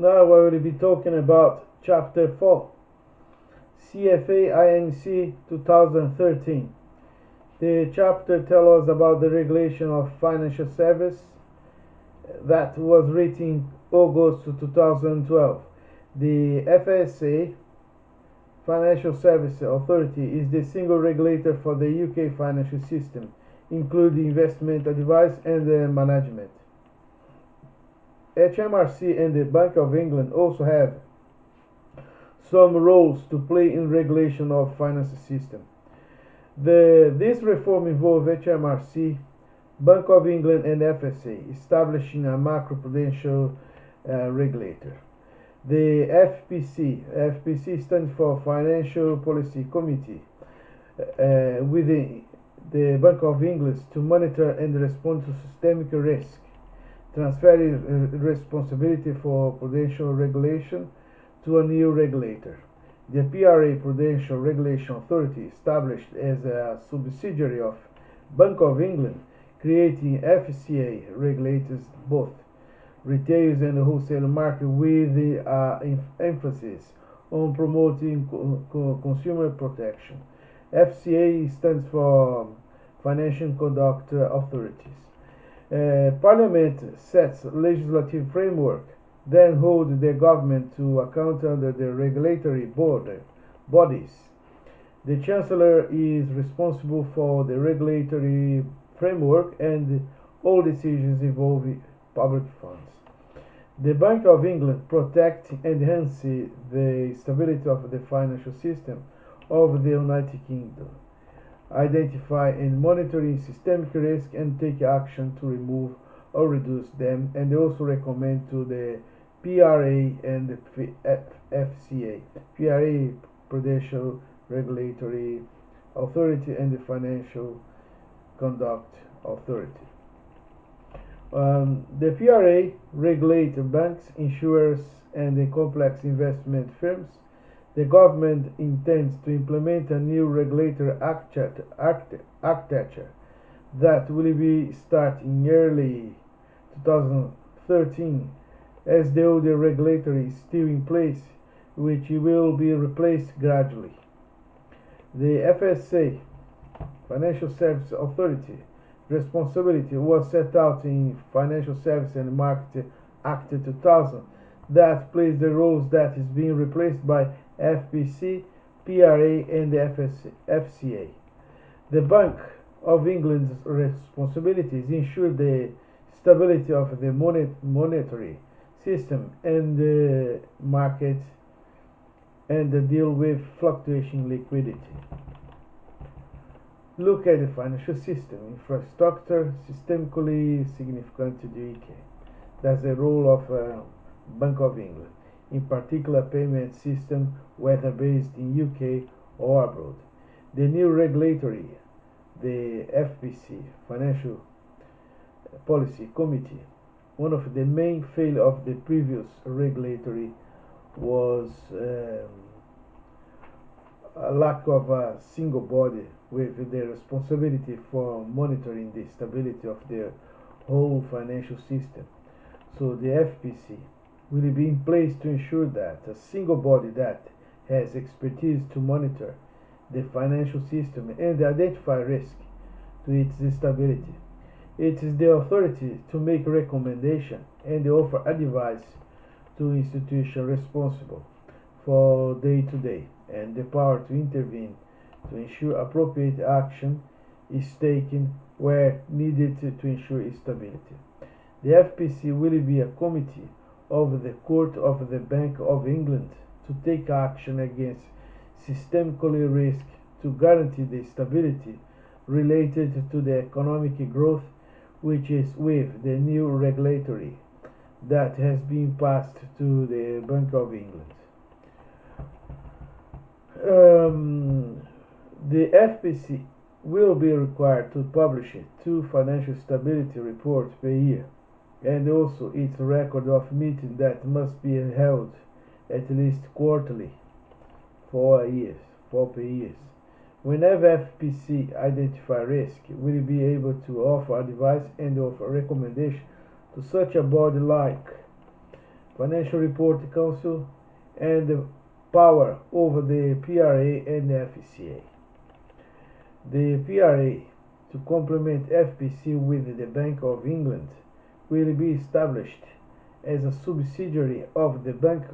Now I will be talking about Chapter 4, CFA INC 2013. The chapter tells us about the regulation of financial service that was written August 2012. The FSA, Financial Services Authority, is the single regulator for the UK financial system, including investment advice and management. HMRC and the Bank of England also have some roles to play in regulation of finance system. This reform involved HMRC, Bank of England and FSA establishing a macroprudential regulator. The FPC stands for Financial Policy Committee within the Bank of England to monitor and respond to systemic risk, transferring responsibility for prudential regulation to a new regulator. The PRA Prudential Regulation Authority, established as a subsidiary of Bank of England, creating FCA, regulates both retail and wholesale market with emphasis on promoting consumer protection. FCA stands for Financial Conduct Authorities. Parliament sets legislative framework, then hold the government to account under the regulatory bodies. The Chancellor is responsible for the regulatory framework and all decisions involving public funds. The Bank of England protects and enhances the stability of the financial system of the United Kingdom, identify and monitoring systemic risk and take action to remove or reduce them, and also recommend to the PRA and the FCA, PRA Prudential Regulatory Authority and the Financial Conduct Authority. The PRA regulates banks, insurers, and the complex investment firms. The government intends to implement a new regulatory architecture that will be starting early 2013, as the older regulator is still in place, which will be replaced gradually. The FSA, Financial Services Authority, responsibility was set out in Financial Services and Market Act 2000 that plays the roles that is being replaced by FPC, PRA and the FCA. The Bank of England's responsibilities ensure the stability of the monetary system and the market and deal with fluctuating liquidity. Look at the financial system. Infrastructure systemically significant to the UK. That's the role of Bank of England, in particular payment system, whether based in UK or abroad. The new regulatory, the FPC, Financial Policy Committee, one of the main failures of the previous regulatory was a lack of a single body with the responsibility for monitoring the stability of the whole financial system. So the FPC will be in place to ensure that a single body that has expertise to monitor the financial system and identify risk to its stability. It is the authority to make recommendation and offer advice to institutions responsible for day-to-day and the power to intervene to ensure appropriate action is taken where needed to ensure stability. The FPC will be a committee of the Court of the Bank of England to take action against systemically risk to guarantee the stability related to the economic growth, which is with the new regulatory that has been passed to the Bank of England. The FPC will be required to publish two financial stability reports per year, and also its record of meetings that must be held at least quarterly for per year. Whenever FPC identify risk, will be able to offer advice and offer recommendation to such a body like Financial Reporting Council, and the power over the PRA and the FCA. The PRA, to complement FPC with the Bank of England, will be established as a subsidiary of the bank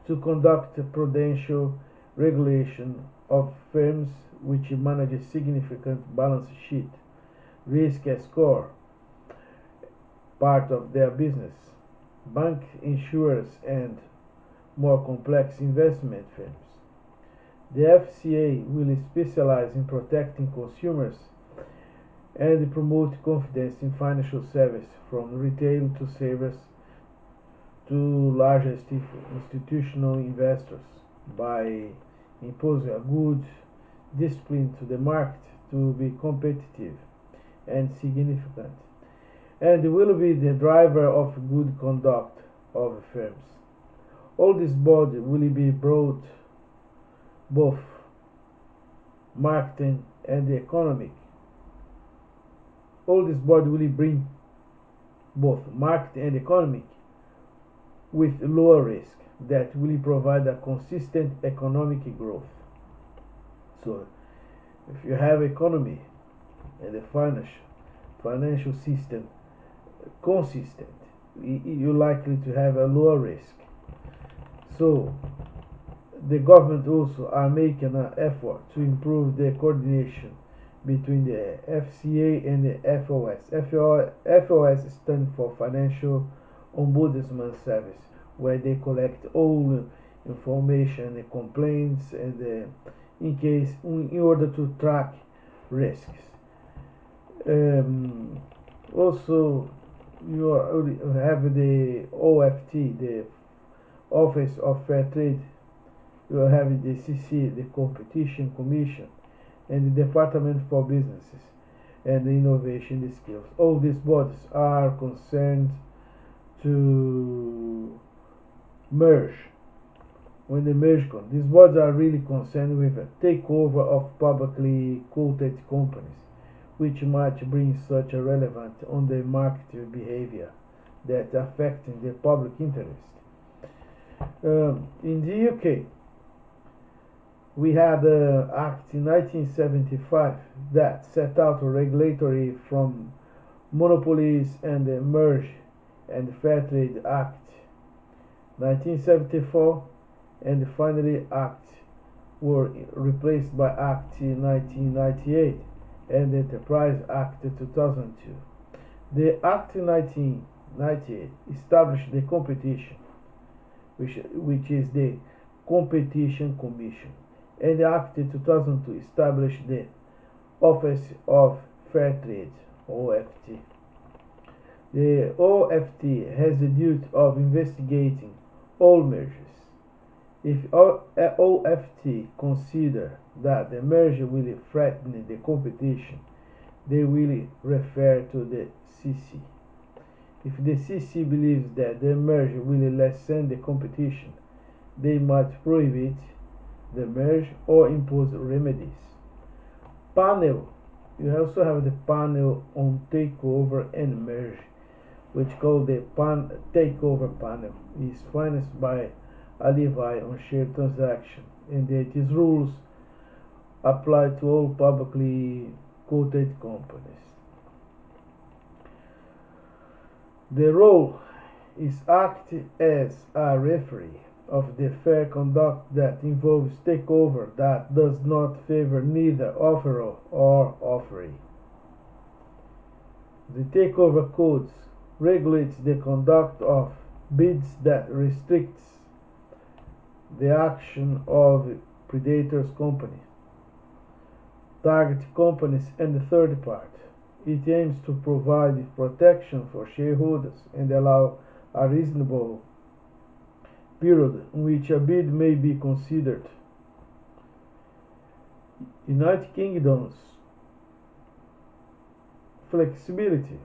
to conduct prudential regulation of firms which manage a significant balance sheet risk as core part of their business. Bank insurers and more complex investment firms. The FCA will specialize in protecting consumers and promote confidence in financial service from retail to savers to largest institutional investors by imposing a good discipline to the market to be competitive and significant, and will be the driver of good conduct of firms. All this body will be broad, both marketing and economic. All this body will bring both market and economic with lower risk that will provide a consistent economic growth. So if you have economy and the financial system consistent, you're likely to have a lower risk. So the government also are making an effort to improve the coordination between the FCA and the FOS. FOS stands for Financial Ombudsman Service, where they collect all information and complaints and in order to track risks. Also, you have the OFT, the Office of Fair Trade. You have the CC, the Competition Commission, and the Department for Businesses and Innovation Skills. All these bodies are concerned to merge. When they merge, these bodies are really concerned with a takeover of publicly quoted companies, which might bring such a relevant on the market behavior that affecting the public interest. In the UK, we had an Act in 1975 that set out a regulatory from monopolies and the Merge and Fair Trade Act 1974, and finally Act were replaced by Act 1998 and the Enterprise Act 2002. The Act 1998 established the competition, which is the Competition Commission, and the Act 2002 established the Office of Fair Trade, OFT. The OFT has the duty of investigating all mergers. If OFT consider that the merger will threaten the competition, they will refer to the CC. If the CC believes that the merger will lessen the competition, they might prohibit the merge or impose remedies. Panel. You also have the panel on takeover and merge, which called the takeover panel. It is financed by a levy on share transaction, and its rules apply to all publicly quoted companies. The role is act as a referee of the fair conduct that involves takeover that does not favor neither offerer or offeree. The takeover codes regulates the conduct of bids that restricts the action of predators company, target companies and the third part. It aims to provide protection for shareholders and allow a reasonable period in which a bid may be considered. United Kingdom's flexibility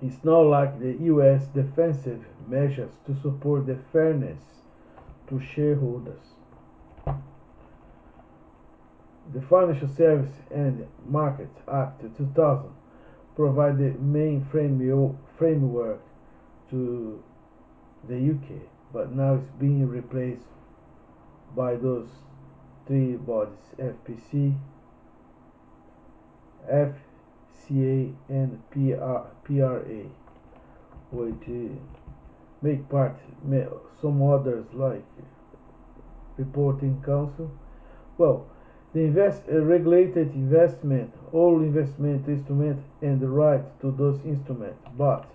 is now like the US defensive measures to support the fairness to shareholders. The Financial Service and Market Act 2000 provide the main framework to the UK, but now it's being replaced by those three bodies: FPC, FCA, and PRA, which make part some others like Reporting Council. Well, the regulated investment, all investment instruments and the right to those instruments, but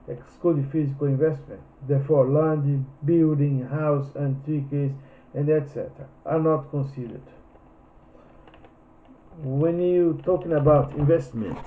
exclude physical investment. Therefore, land, building, house, antiques, and etc. are not considered. When you talking about investment,